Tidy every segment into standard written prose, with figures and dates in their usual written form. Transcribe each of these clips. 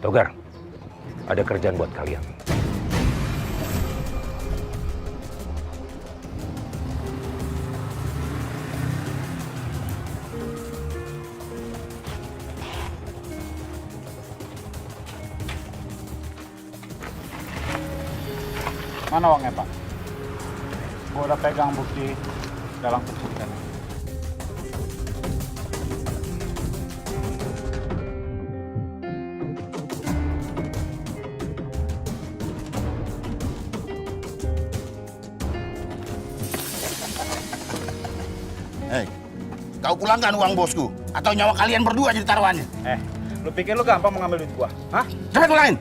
Togar, ada kerjaan buat kalian. Mana uangnya, Pak? Gua udah pegang bukti dalam penculikan. Hei, kau pulangkan uang bosku atau nyawa kalian berdua jadi taruhannya. Lu pikir lu gampang mengambil duit gua? Hah? Cepat pulangin.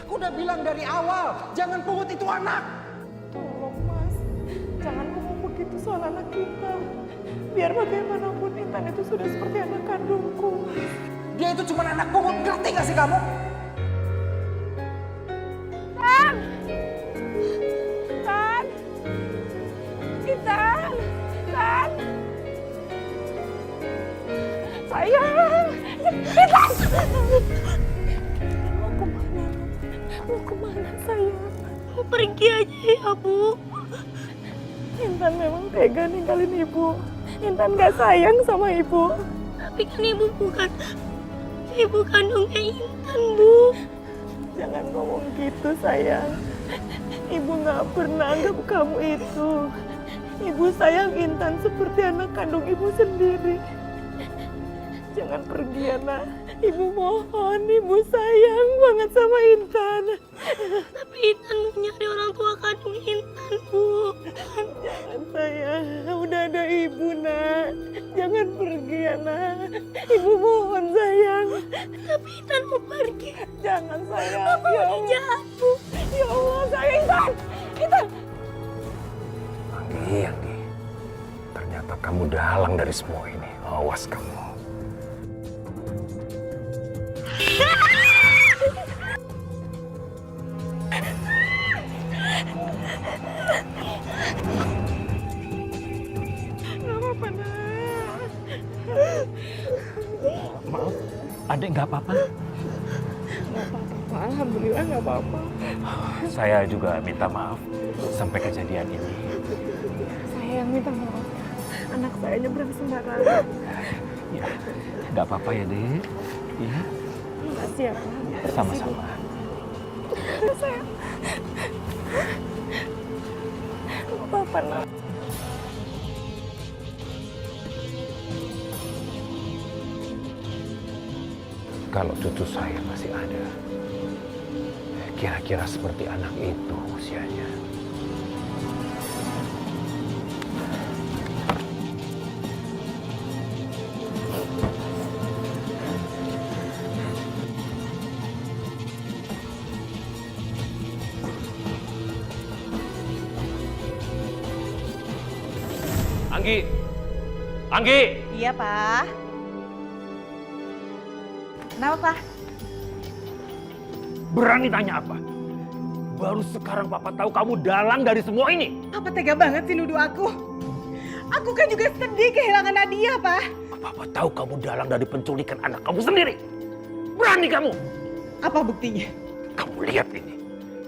Aku udah bilang dari awal, jangan pungut itu anak. Tolong Mas, jangan ngomong begitu soal anak kita. Biar bagaimanapun Intan itu sudah seperti anak kandungku. Dia itu cuma anak pungut, ngerti gak sih kamu? Tan! Tan! Intan! Tan! Sayang! Intan! Mau kemana? Mau kemana sayang? Mau pergi aja ya, Bu. Intan memang tega ninggalin ibu. Intan gak sayang sama ibu. Tapi kan ibu bukan ibu kandungnya Intan, Bu. Jangan ngomong gitu sayang. Ibu gak pernah anggap kamu itu. Ibu sayang Intan seperti anak kandung ibu sendiri. Jangan pergi ya nak. Ibu mohon, ibu sayang banget sama Intan. Tapi Intan mau nyari orang tua kandung Intan, Bu. Jangan sayang, udah ada ibu nak. Jangan pergi ya nak. Ibu mohon sayang. Tapi Intan mau pergi. Jangan sayang. Apa Ya udah Allah. jahat, Bu? Ya Allah sayang Intan. Intan. Anggi. Ternyata kamu dalang dari semua ini. Awas kamu. Gak apa-apa nak. Maaf, adek nggak apa-apa. Gak apa-apa, alhamdulillah gak apa-apa. Saya juga minta maaf sampai kejadian ini. Saya yang minta maaf. Anak saya nyebrang sembarangan. Ya, nggak apa-apa ya, Dek. Ya, Makasih ya Pak. sama-sama. Saya. Gak apa-apa nak. Kalau cucu saya masih ada, kira-kira seperti anak itu usianya. Anggi! Iya, Pak. Kenapa, Pak? Berani tanya apa? Baru sekarang Papa tahu kamu dalang dari semua ini. Papa tega banget sih nuduh aku. Aku kan juga sedih kehilangan Nadia, Pak. Papa tahu kamu dalang dari penculikan anak kamu sendiri. Berani kamu. Apa buktinya? Kamu lihat ini.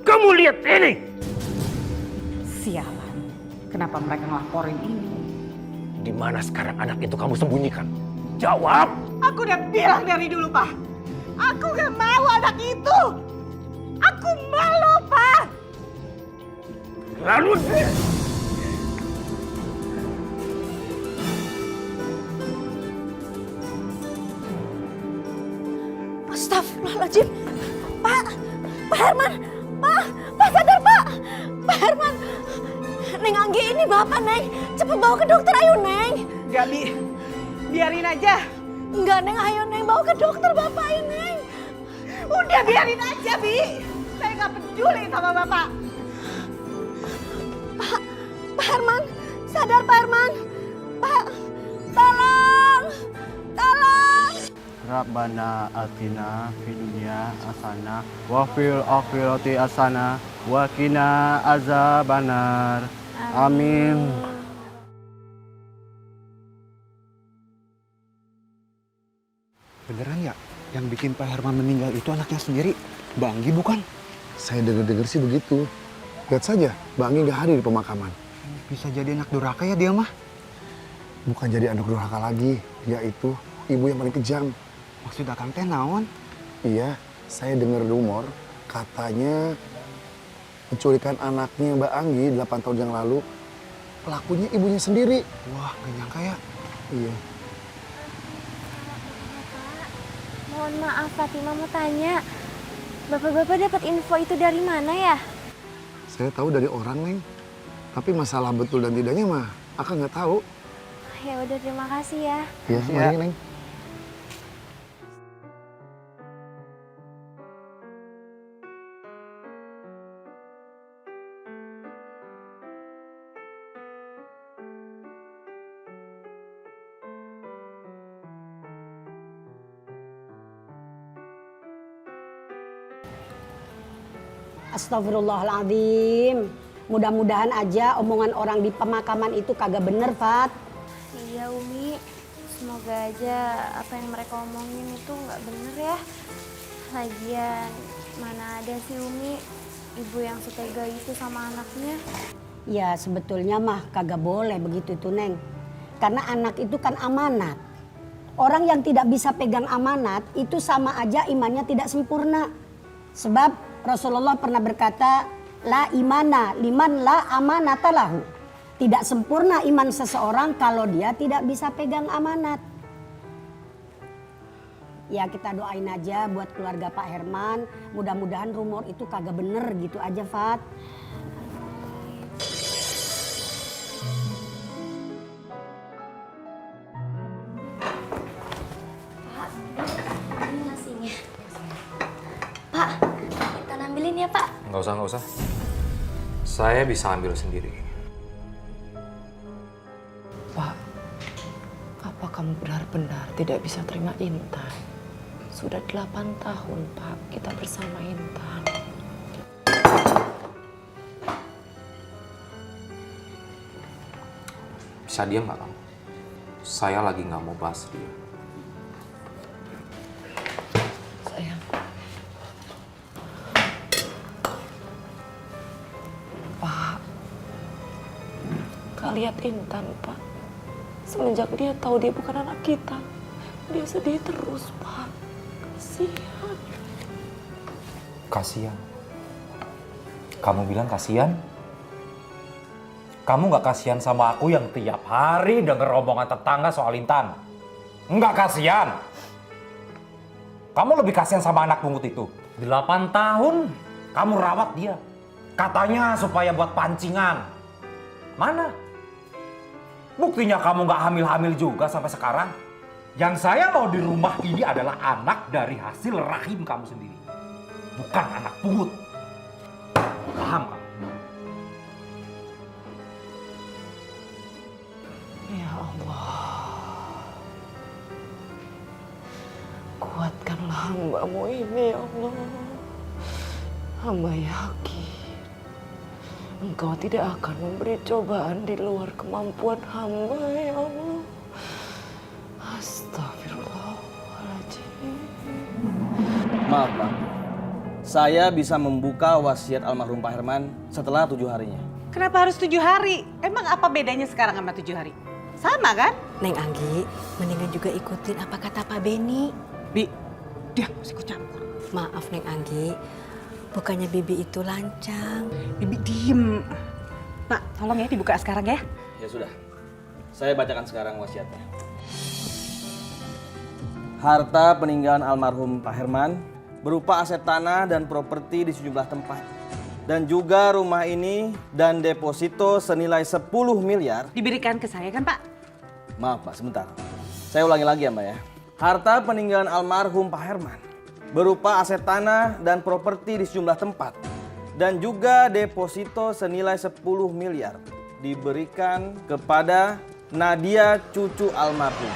Kamu lihat ini. Sialan. Kenapa mereka ngelaporin ini? Di mana sekarang anak itu kamu sembunyikan? Jawab. Aku udah bilang dari dulu, Pak. Aku gak mau anak itu. Aku malu, Pak. Lalu Astagfirullahaladzim. Pak Herman. Pak sadar, Pak. Pak Herman. Neng Anggi ini Bapak, Neng. Cepet bawa ke dokter, ayo, Neng. Gak, Bi. Biarin aja. Enggak, Neng. Ayo, Neng. Bawa ke dokter Bapak ini, Neng. Udah biarin aja, Bi. Saya gak peduli sama Bapak. Pak Herman. Sadar, Pak Herman. Pak. Tolong. Tolong. Rabbana atina fid dunya hasanah wa fil akhirati hasanah wa qina azabannar. Amin. Beneran ya? Yang bikin Pak Herman meninggal itu anaknya sendiri? Mbak Anggi bukan? Saya dengar-dengar sih begitu. Lihat saja, Mbak Anggi nggak hadir di pemakaman. Bisa jadi anak durhaka ya dia mah? Bukan jadi anak durhaka lagi, dia itu ibu yang paling kejam. Maksud akang teh naon? Iya, saya dengar rumor katanya penculikan anaknya Mbak Anggi 8 tahun yang lalu, pelakunya ibunya sendiri. Wah, gak nyangka ya. Iya. Mohon maaf, Fatima mau tanya. Bapak-bapak dapat info itu dari mana ya? Saya tahu dari orang, Neng. Tapi masalah betul dan tidaknya mah, akang nggak tahu. Ya udah, terima kasih ya. Iya, mari, Neng. Astagfirullahaladzim. Mudah-mudahan aja omongan orang di pemakaman itu kagak bener, Fat. Iya, Umi. Semoga aja apa yang mereka omongin itu nggak bener ya. Lagian, mana ada sih Umi ibu yang setega itu sama anaknya. Ya sebetulnya mah kagak boleh begitu tuh, Neng. Karena anak itu kan amanat. Orang yang tidak bisa pegang amanat itu sama aja imannya tidak sempurna. Sebab Rasulullah pernah berkata, la imana liman la amanata lahu. Tidak sempurna iman seseorang kalau dia tidak bisa pegang amanat. Ya kita doain aja buat keluarga Pak Herman. Mudah-mudahan rumor itu kagak bener gitu aja, Fat. Pak, ini nasinya. Pak, kita ambilin ya, Pak. Nggak usah. Saya bisa ambil sendiri. Pak, apa kamu benar-benar tidak bisa terima Intan? Sudah 8 tahun, Pak, kita bersama Intan. Bisa diam nggak kamu? Saya lagi nggak mau bahas dia. Sayang. Pak, Kak lihat Intan, Pak. Semenjak dia tahu dia bukan anak kita, dia sedih terus, Pak. Kasihan. Kasian. Kamu bilang kasian? Kamu nggak kasihan sama aku yang tiap hari denger omongan tetangga soal Intan? Nggak kasihan. Kamu lebih kasihan sama anak pungut itu. 8 tahun kamu rawat dia. Katanya supaya buat pancingan. Mana? Buktinya kamu nggak hamil-hamil juga sampai sekarang. Yang saya mau di rumah ini adalah anak dari hasil rahim kamu sendiri. Bukan anak pungut. Paham kamu? Ya Allah. Kuatkanlah hamba-Mu ini, ya Allah. Hamba yakin Engkau tidak akan memberi cobaan di luar kemampuan hamba, ya Allah. Astagfirullahaladzim. Maaf, Pak. Saya bisa membuka wasiat almarhum Pak Herman setelah 7 harinya. Kenapa harus 7 hari? Emang apa bedanya sekarang sama 7 hari? Sama kan? Neng Anggi, mendingan juga ikutin apa kata Pak Beni. Bi, dia harus ikut campur. Maaf Neng Anggi, bukannya Bibi itu lancang. Bibi diem. Nak, tolong ya dibuka sekarang ya. Ya sudah, saya bacakan sekarang wasiatnya. Harta peninggalan almarhum Pak Herman berupa aset tanah dan properti di sejumlah tempat. Dan juga rumah ini dan deposito senilai 10 miliar. Diberikan ke saya kan, Pak? Maaf, Pak, sebentar. Saya ulangi lagi ya, Mbak ya. Harta peninggalan almarhum Pak Herman berupa aset tanah dan properti di sejumlah tempat. Dan juga deposito senilai 10 miliar diberikan kepada Nadia cucu almarhum.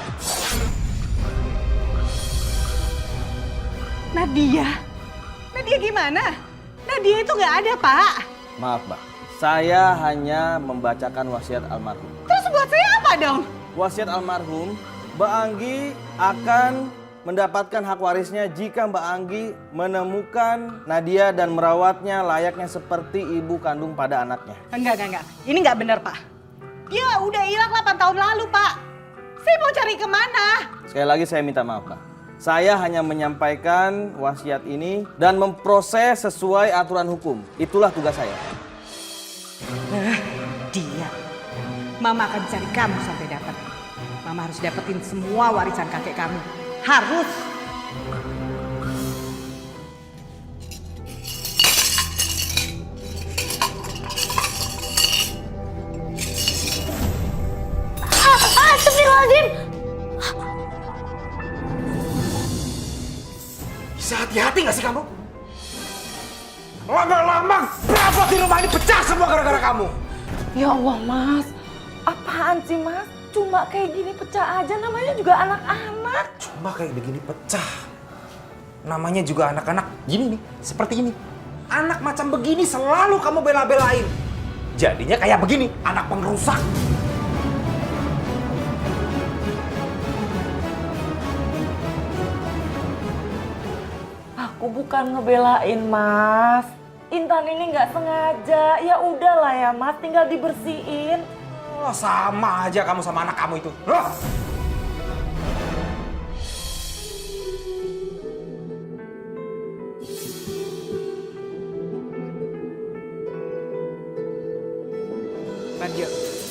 Nadia? Nadia gimana? Nadia itu nggak ada, Pak. Maaf, Mbak. Saya hanya membacakan wasiat almarhum. Terus buat saya apa dong? Wasiat almarhum, Mbak Anggi akan mendapatkan hak warisnya jika Mbak Anggi menemukan Nadia dan merawatnya layaknya seperti ibu kandung pada anaknya. Enggak. Ini nggak benar, Pak. Dia udah hilang 8 tahun lalu, Pak. Saya mau cari kemana? Sekali lagi saya minta maaf, Pak. Saya hanya menyampaikan wasiat ini dan memproses sesuai aturan hukum. Itulah tugas saya. Dia. Mama akan cari kamu sampai dapat. Mama harus dapetin semua warisan kakek kamu. Harus. Astagfirullahaladzim. Bisa hati-hati gak sih kamu? Lama-lama berapa di rumah ini pecah semua gara-gara kamu. Ya Allah, Mas. Apaan sih, Mas? Cuma kayak gini pecah aja, namanya juga anak-anak. Cuma kayak begini pecah. Namanya juga anak-anak gini nih, seperti ini. Anak macam begini selalu kamu bela-belain. Jadinya kayak begini, anak pengrusak. Aku bukan ngebelain, Mas. Intan ini nggak sengaja. Ya udahlah ya, Mas, tinggal dibersihin. Oh, sama aja kamu sama anak kamu itu. Loh. Bagio.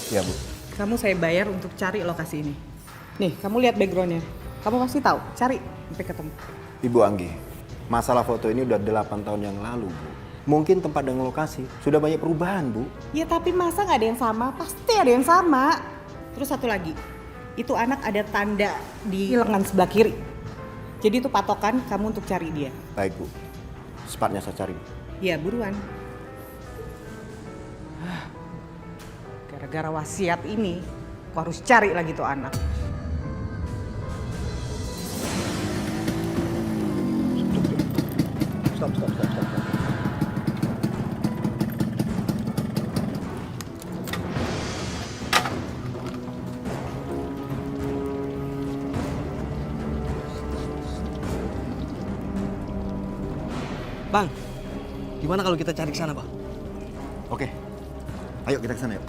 Ya, Bu. Kamu saya bayar untuk cari lokasi ini. Nih, kamu lihat backgroundnya. Kamu pasti tahu, cari sampai ketemu. Ibu Anggi, masalah foto ini udah 8 tahun yang lalu, Bu. Mungkin tempat dan lokasi sudah banyak perubahan, Bu. Ya tapi masa nggak ada yang sama? Pasti ada yang sama. Terus satu lagi, itu anak ada tanda di lengan sebelah kiri. Jadi itu patokan kamu untuk cari dia. Baik, Bu. Secepatnya saya cari. Ya buruan. Gara-gara wasiat ini, aku harus cari lagi tuh anak. Stop. Bang, gimana kalau kita cari ke sana, Bang? Oke. Ayo kita ke sana yuk.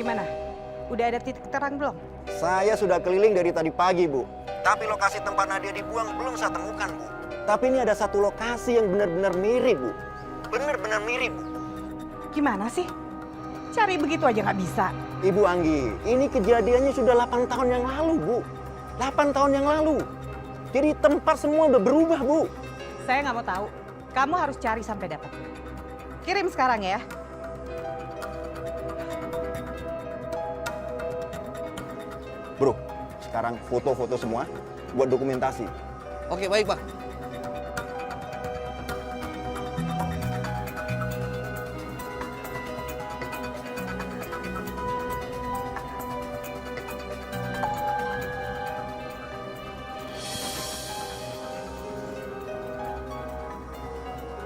Gimana? Udah ada titik terang belum? Saya sudah keliling dari tadi pagi, Bu. Tapi lokasi tempat Nadia dibuang belum saya temukan, Bu. Tapi ini ada satu lokasi yang benar-benar mirip, Bu. Benar-benar mirip, Bu. Gimana sih? Cari begitu aja nggak bisa. Ibu Anggi, ini kejadiannya sudah 8 tahun yang lalu, Bu. 8 tahun yang lalu. Jadi tempat semua udah berubah, Bu. Saya nggak mau tahu. Kamu harus cari sampai dapat. Kirim sekarang ya. Bro, sekarang foto-foto semua buat dokumentasi. Oke, baik, Pak.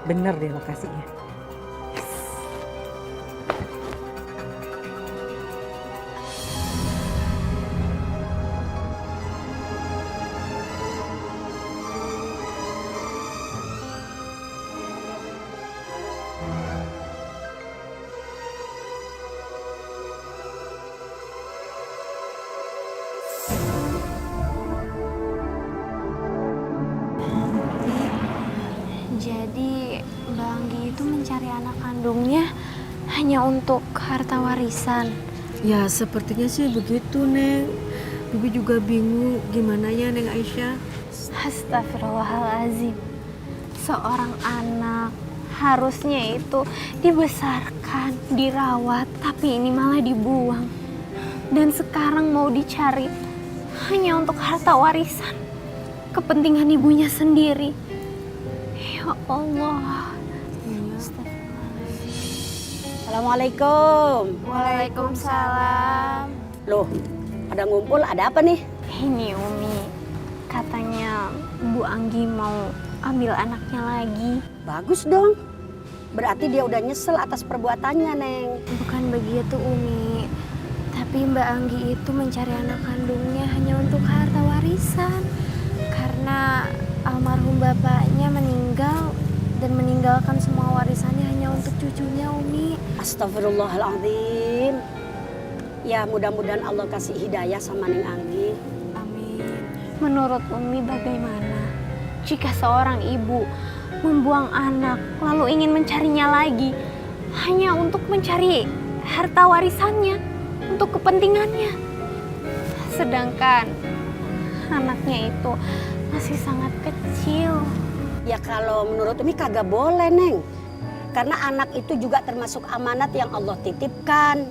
Bener deh lokasinya. Jadi Mbak Anggi itu mencari anak kandungnya hanya untuk harta warisan. Ya sepertinya sih begitu, Neng. Bibi juga bingung gimana ya, Neng Aisyah. Astagfirullahaladzim. Seorang anak Harusnya itu dibesarkan, dirawat, tapi ini malah dibuang. Dan sekarang mau dicari hanya untuk harta warisan, kepentingan ibunya sendiri. Ya Allah. Assalamualaikum. Waalaikumsalam. Loh, pada ngumpul ada apa nih? Ini Umi, katanya Bu Anggi mau ambil anaknya lagi. Bagus dong. Berarti dia udah nyesel atas perbuatannya, Neng. Bukan begitu Umi, tapi Mbak Anggi itu mencari anak kandungnya hanya untuk harta warisan. Karena almarhum bapaknya meninggal dan meninggalkan semua warisannya hanya untuk cucunya, Umi. Astagfirullahaladzim. Ya mudah-mudahan Allah kasih hidayah sama Neng Anggi. Amin. Menurut Umi bagaimana jika seorang ibu membuang anak lalu ingin mencarinya lagi hanya untuk mencari harta warisannya, untuk kepentingannya, sedangkan anaknya itu masih sangat kecil? Ya kalau menurut Umi kagak boleh, Neng. Karena anak itu juga termasuk amanat yang Allah titipkan.